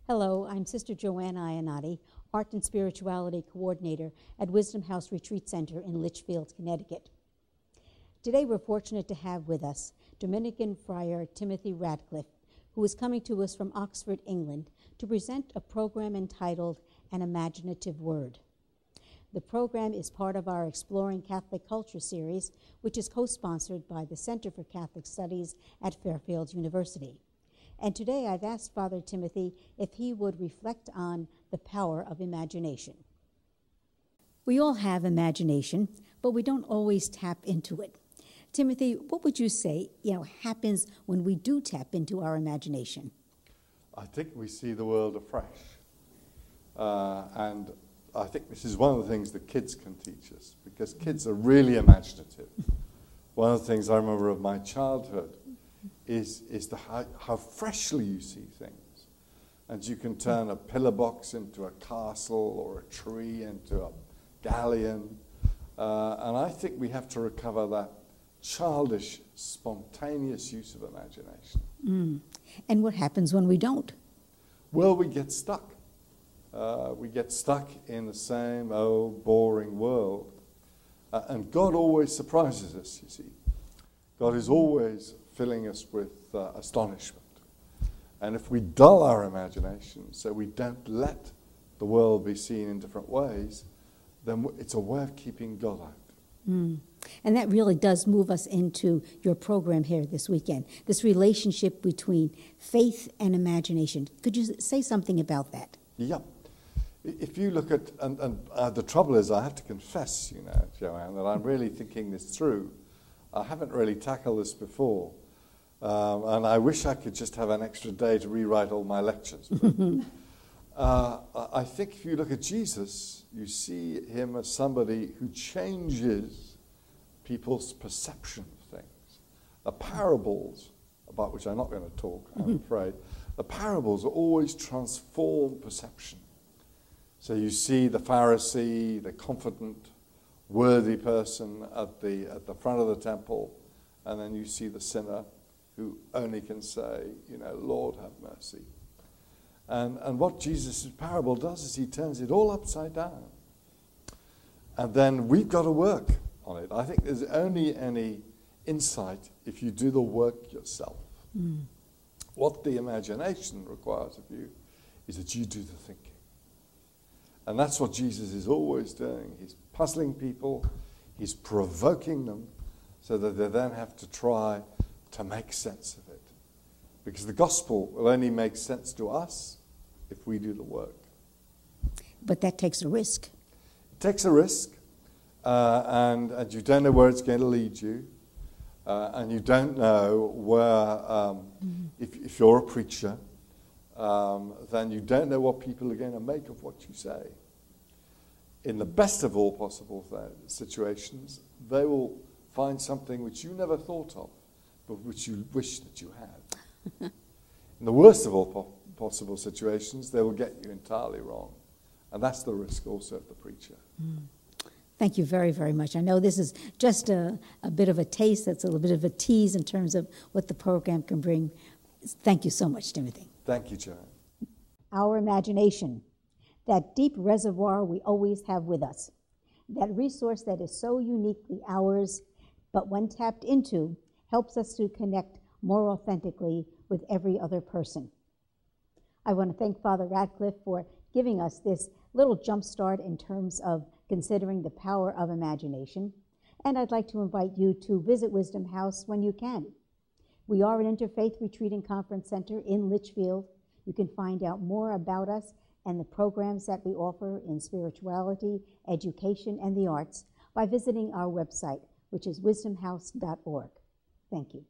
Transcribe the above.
Hello, I'm Sister Joanna Ionati, Art and Spirituality Coordinator at Wisdom House Retreat Center in Litchfield, Connecticut. Today we're fortunate to have with us Dominican Friar Timothy Radcliffe, who is coming to us from Oxford, England, to present a program entitled An Imaginative Word. The program is part of our Exploring Catholic Culture series, which is co-sponsored by the Center for Catholic Studies at Fairfield University. And today I've asked Father Timothy if he would reflect on the power of imagination. We all have imagination, but we don't always tap into it. Timothy, what would you say, happens when we do tap into our imagination? I think we see the world afresh. And I think this is one of the things that kids can teach us, because kids are really imaginative. One of the things I remember of my childhood is how freshly you see things. And you can turn a pillar box into a castle or a tree into a galleon. And I think we have to recover that childish, spontaneous use of imagination. And what happens when we don't? Well, we get stuck. We get stuck in the same old, boring world. And God always surprises us, you see. God is always filling us with astonishment. And if we dull our imagination so we don't let the world be seen in different ways, then it's a way of keeping God out. And that really does move us into your program here this weekend, this relationship between faith and imagination. Could you say something about that? Yeah. If you look at, and the trouble is, I have to confess, Joanne, that I'm really thinking this through. I haven't really tackled this before. And I wish I could just have an extra day to rewrite all my lectures. I think if you look at Jesus, you see him as somebody who changes people's perception of things. The parables, about which I'm not going to talk, I'm afraid, the parables always transform perception. So you see the Pharisee, the confident, worthy person at the front of the temple, and then you see the sinner who only can say, Lord, have mercy. And what Jesus' parable does is he turns it all upside down. And then we've got to work on it. I think there's only any insight if you do the work yourself. What the imagination requires of you is that you do the thinking. And that's what Jesus is always doing. He's puzzling people, he's provoking them so that they then have to try to make sense of it. Because the gospel will only make sense to us if we do the work. But that takes a risk. It takes a risk, and you don't know where it's going to lead you, and you don't know where, if you're a preacher, then you don't know what people are going to make of what you say. In the best of all possible situations, they will find something which you never thought of, but which you wish that you had. In the worst of all possible situations, they will get you entirely wrong. And that's the risk also of the preacher. Thank you very, very much. I know this is just a bit of a taste, that's a little bit of a tease in terms of what the program can bring. Thank you so much, Timothy. Thank you, Joanne. Our imagination, that deep reservoir we always have with us, that resource that is so uniquely ours, but when tapped into, helps us to connect more authentically with every other person. I want to thank Father Radcliffe for giving us this little jump start in terms of considering the power of imagination, and I'd like to invite you to visit Wisdom House when you can. We are an interfaith retreat and conference center in Litchfield. You can find out more about us and the programs that we offer in spirituality, education, and the arts by visiting our website, which is wisdomhouse.org. Thank you.